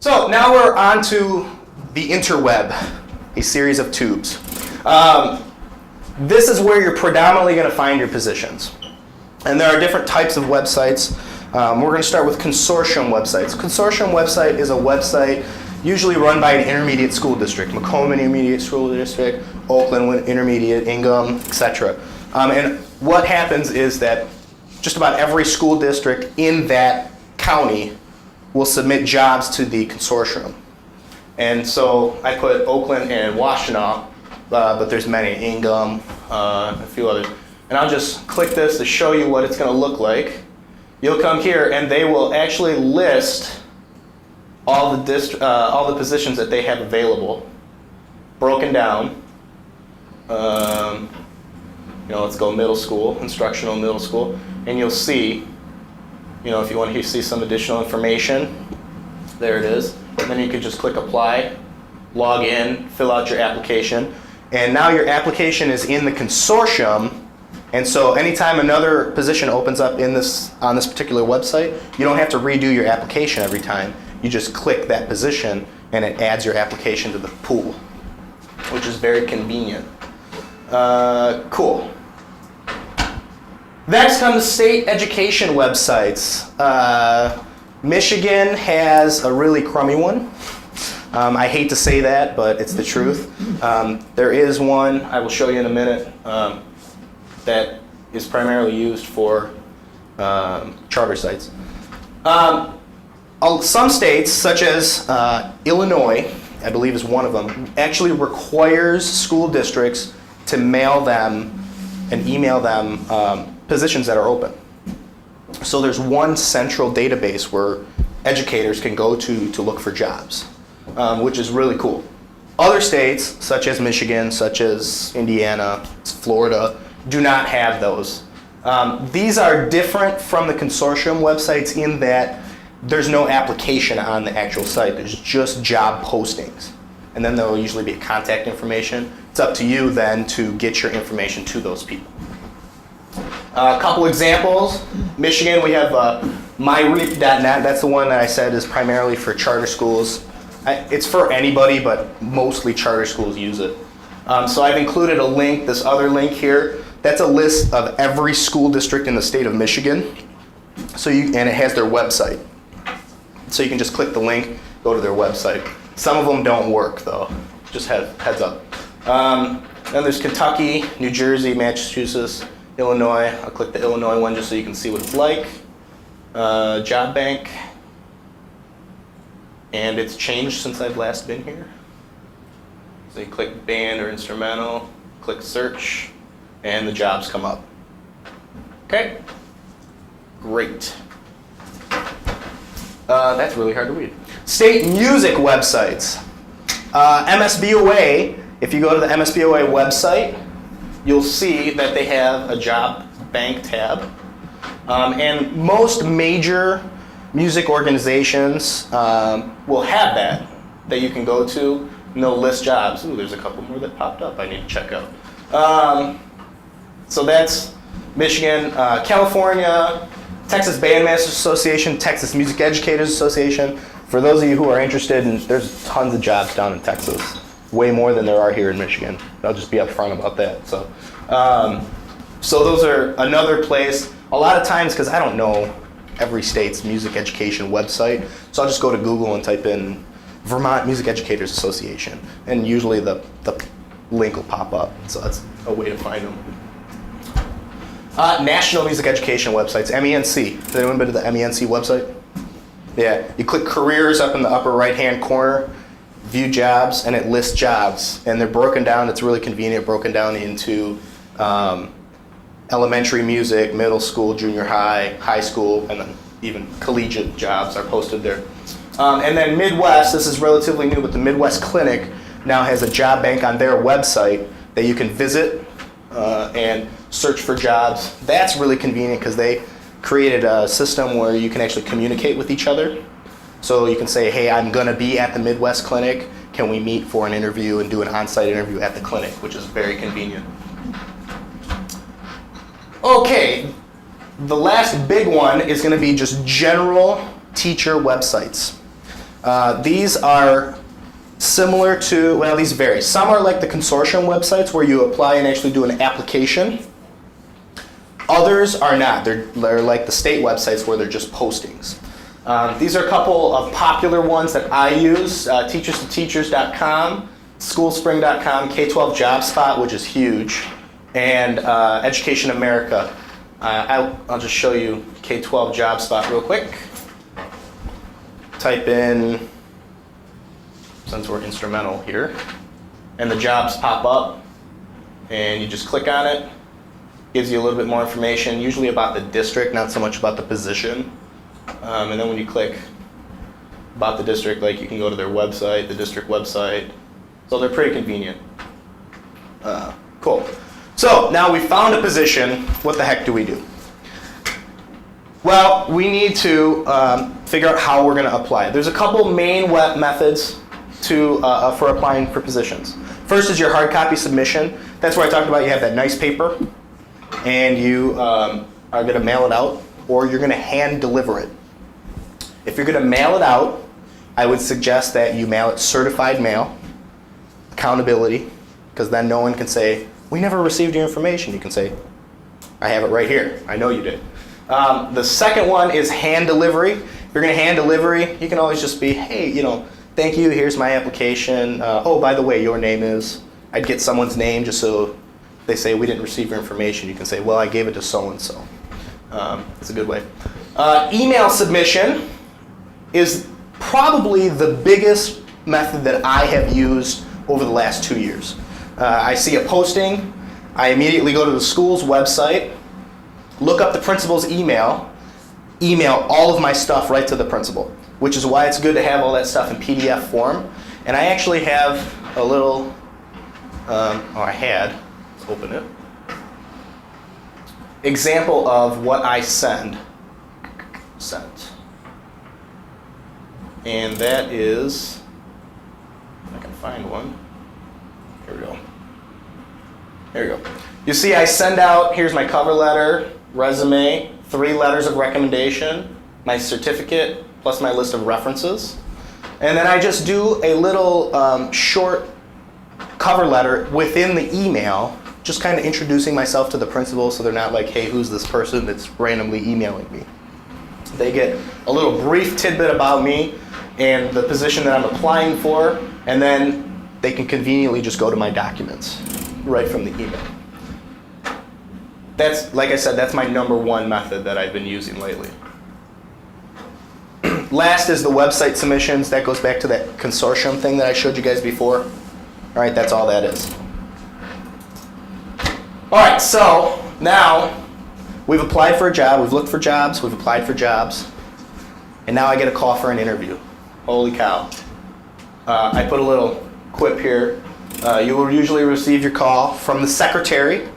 So now we're on to the Interweb, a series of tubes. This is where you're predominantly going to find your positions. And there are different types of websites. We're going to start with consortium websites. Consortium website is a website usually run by an intermediate school district, Macomb Intermediate School District, Oakland Intermediate, Ingham, etc. And what happens is that just about every school district in that county will submit jobs to the consortium. And so I put Oakland and Washtenaw, but there's many, Ingham, a few others. And I'll just click this to show you what it's going to look like. You'll come here and they will actually list all the positions that they have available, broken down. Let's go middle school, instructional middle school, and you'll see, if you want to see some additional information, there it is. And then you could just click apply, log in, fill out your application, and now your application is in the consortium. And so anytime another position opens up on this particular website, you don't have to redo your application every time. You just click that position and it adds your application to the pool, which is very convenient. Cool. Next come the state education websites. Michigan has a really crummy one. I hate to say that, but it's the truth. There is one, I will show you in a minute, that is primarily used for charter sites. Some states, such as Illinois, I believe is one of them, actually requires school districts to mail them and email them positions that are open. So there's one central database where educators can go to look for jobs, which is really cool. Other states, such as Michigan, such as Indiana, Florida, do not have those. These are different from the consortium websites in that there's no application on the actual site. There's just job postings. And then there will usually be contact information. It's up to you then to get your information to those people. A couple examples. Michigan, we have myreap.net. That's the one that I said is primarily for charter schools. It's for anybody, but mostly charter schools use it. So I've included a link, this other link here. That's a list of every school district in the state of Michigan. And it has their website. So you can just click the link, go to their website. Some of them don't work though, just heads up. Then there's Kentucky, New Jersey, Massachusetts, Illinois. I'll click the Illinois one just so you can see what it's like. Job Bank. And it's changed since I've last been here. So you click band or instrumental, click search, and the jobs come up. Okay, great. That's really hard to read. State music websites. MSBOA, if you go to the MSBOA website, you'll see that they have a job bank tab. And most major music organizations will have that you can go to, and they'll list jobs. Ooh, there's a couple more that popped up I need to check out. So that's Michigan, California, Texas Bandmasters Association, Texas Music Educators Association. For those of you who are interested, and there's tons of jobs down in Texas, way more than there are here in Michigan. I'll just be upfront about that. So those are another place. A lot of times, because I don't know every state's music education website, so I'll just go to Google and type in Vermont Music Educators Association, and usually the link will pop up. So that's a way to find them. National Music Education websites, MENC. Has anyone been to the MENC website? Yeah, you click careers up in the upper right-hand corner, view jobs, and it lists jobs. And they're broken down, it's really convenient, broken down into elementary music, middle school, junior high, high school, and then even collegiate jobs are posted there. And then Midwest, this is relatively new, but the Midwest Clinic now has a job bank on their website that you can visit and search for jobs. That's really convenient because they created a system where you can actually communicate with each other. So you can say, hey, I'm going to be at the Midwest Clinic. Can we meet for an interview and do an on-site interview at the clinic, which is very convenient. Okay, the last big one is going to be just general teacher websites. These are similar to, well, these vary. Some are like the consortium websites where you apply and actually do an application. Others are not. They're like the state websites where they're just postings. These are a couple of popular ones that I use. teachers2teachers.com, schoolspring.com, K-12 JobSpot, which is huge, and Education America. I'll just show you K-12 JobSpot real quick. Type in, since we're instrumental here, and the jobs pop up, and you just click on it. Gives you a little bit more information, usually about the district, not so much about the position. And then when you click about the district, like you can go to their website, the district website. So they're pretty convenient. Cool. So now we found a position. What the heck do we do? Well, we need to figure out how we're going to apply. There's a couple main web methods for applying for positions. First is your hard copy submission. That's where I talked about you have that nice paper, and you are going to mail it out, or you're going to hand deliver it. If you're going to mail it out, I would suggest that you mail it certified mail, accountability, because then no one can say, we never received your information. You can say, I have it right here. I know you did. The second one is hand delivery. If you're going to hand delivery, you can always just be, hey, thank you, here's my application. Oh, by the way, your name is, I'd get someone's name just so they say we didn't receive your information. You can say, well, I gave it to so-and-so. It's a good way. Email submission is probably the biggest method that I have used over the last 2 years. I see a posting, I immediately go to the school's website, look up the principal's email all of my stuff right to the principal, which is why it's good to have all that stuff in PDF form. And I actually have a little, let's open it, example of what I sent. And that is, if I can find one, here we go. There you go. You see I send out, here's my cover letter, resume, 3 letters of recommendation, my certificate, plus my list of references. And then I just do a little short cover letter within the email, just kind of introducing myself to the principal so they're not like, hey, who's this person that's randomly emailing me? They get a little brief tidbit about me and the position that I'm applying for, and then they can conveniently just go to my documents right from the email. That's, like I said, that's my #1 method that I've been using lately. Last is the website submissions. That goes back to that consortium thing that I showed you guys before. All right, that's all that is. All right, so now we've applied for a job, we've looked for jobs, we've applied for jobs, and now I get a call for an interview. Holy cow. I put a little quip here. You will usually receive your call from the secretary.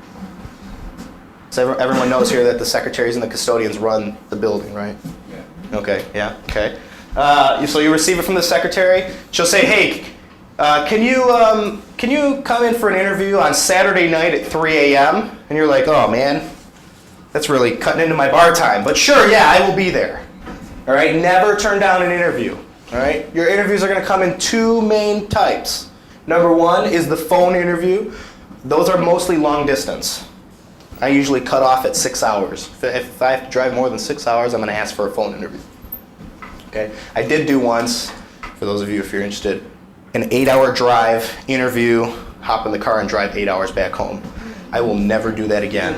So everyone knows here that the secretaries and the custodians run the building, right? Yeah. Okay, yeah, okay. So you receive it from the secretary. She'll say, hey, can you come in for an interview on Saturday night at 3 a.m.? And you're like, oh man, that's really cutting into my bar time. But sure, yeah, I will be there. All right, never turn down an interview. All right, your interviews are going to come in 2 main types. #1 is the phone interview. Those are mostly long distance. I usually cut off at 6 hours. If I have to drive more than 6 hours, I'm going to ask for a phone interview. Okay, I did do once, for those of you if you're interested, an 8-hour drive interview, hop in the car and drive 8 hours back home. I will never do that again.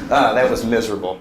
That was miserable.